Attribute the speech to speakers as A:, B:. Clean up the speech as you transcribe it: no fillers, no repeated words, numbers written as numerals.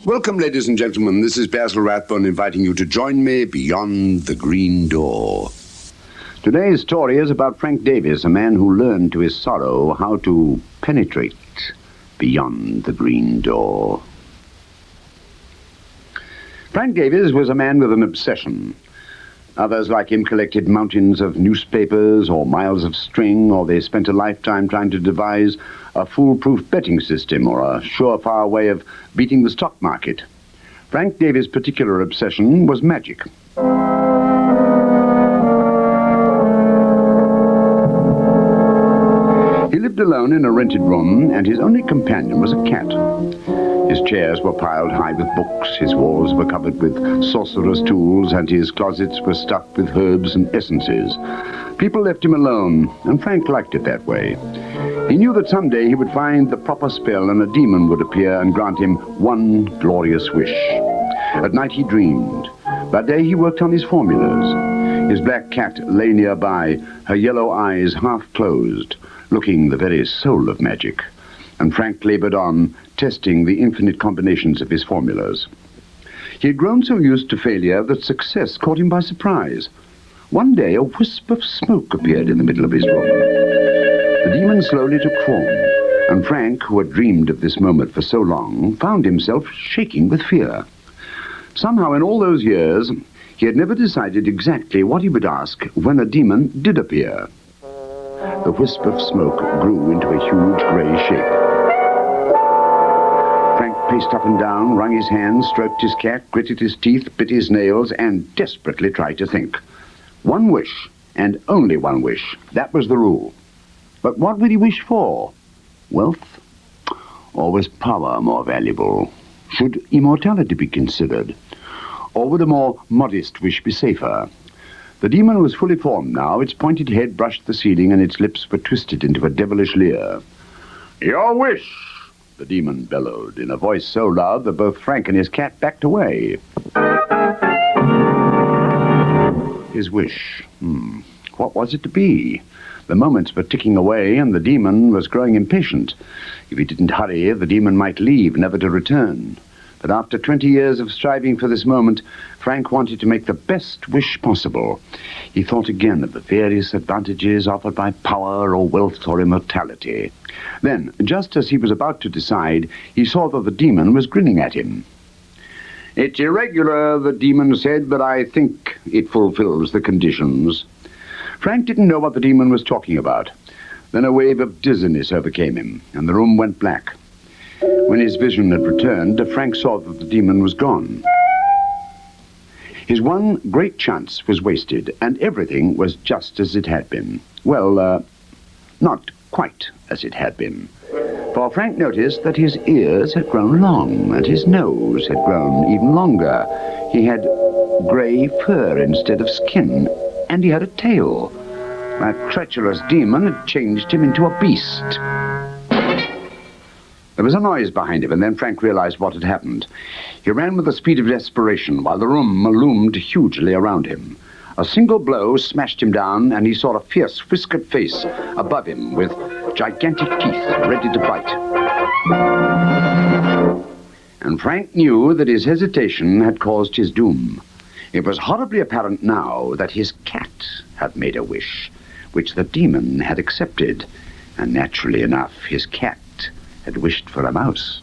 A: Welcome, ladies and gentlemen. This is Basil Rathbone inviting you to join me beyond the green door. Today's story is about Frank Davis, a man who learned to his sorrow how to penetrate beyond the green door. Frank Davis was a man with an obsession. Others like him collected mountains of newspapers or miles of string, or they spent a lifetime trying to devise a foolproof betting system or a surefire way of beating the stock market. Frank Davis' particular obsession was magic. He lived alone in a rented room, and his only companion was a cat. His chairs were piled high with books, his walls were covered with sorcerer's tools, and his closets were stuffed with herbs and essences. People left him alone, and Frank liked it that way. He knew that someday he would find the proper spell and a demon would appear and grant him one glorious wish. At night he dreamed. By day he worked on his formulas. His black cat lay nearby, her yellow eyes half closed, looking the very soul of magic. And Frank labored on, testing the infinite combinations of his formulas. He had grown so used to failure that success caught him by surprise. One day a wisp of smoke appeared in the middle of his room. The demon slowly took form, and Frank, who had dreamed of this moment for so long, found himself shaking with fear. Somehow in all those years, he had never decided exactly what he would ask when a demon did appear. The wisp of smoke grew into a huge grey shape. Frank paced up and down, wrung his hands, stroked his cat, gritted his teeth, bit his nails, and desperately tried to think. One wish, and only one wish. That was the rule. But what would he wish for? Wealth? Or was power more valuable? Should immortality be considered? Or would a more modest wish be safer? The demon was fully formed now. Its pointed head brushed the ceiling, and its lips were twisted into a devilish leer. "Your wish!" the demon bellowed, in a voice so loud that both Frank and his cat backed away. His wish. What was it to be? The moments were ticking away, and the demon was growing impatient. If he didn't hurry, the demon might leave, never to return. But after 20 years of striving for this moment, Frank wanted to make the best wish possible. He thought again of the various advantages offered by power or wealth or immortality. Then, just as he was about to decide, he saw that the demon was grinning at him. "It's irregular," the demon said, "but I think it fulfills the conditions." Frank didn't know what the demon was talking about. Then a wave of dizziness overcame him, and the room went black. When his vision had returned, Frank saw that the demon was gone. His one great chance was wasted, and everything was just as it had been. Well, not quite as it had been. For Frank noticed that his ears had grown long, and his nose had grown even longer. He had grey fur instead of skin, and he had a tail. That treacherous demon had changed him into a beast. There was a noise behind him, and then Frank realized what had happened. He ran with the speed of desperation, while the room loomed hugely around him. A single blow smashed him down, and he saw a fierce, whiskered face above him with gigantic teeth ready to bite. And Frank knew that his hesitation had caused his doom. It was horribly apparent now that his cat had made a wish, which the demon had accepted, and naturally enough, his cat had wished for a mouse.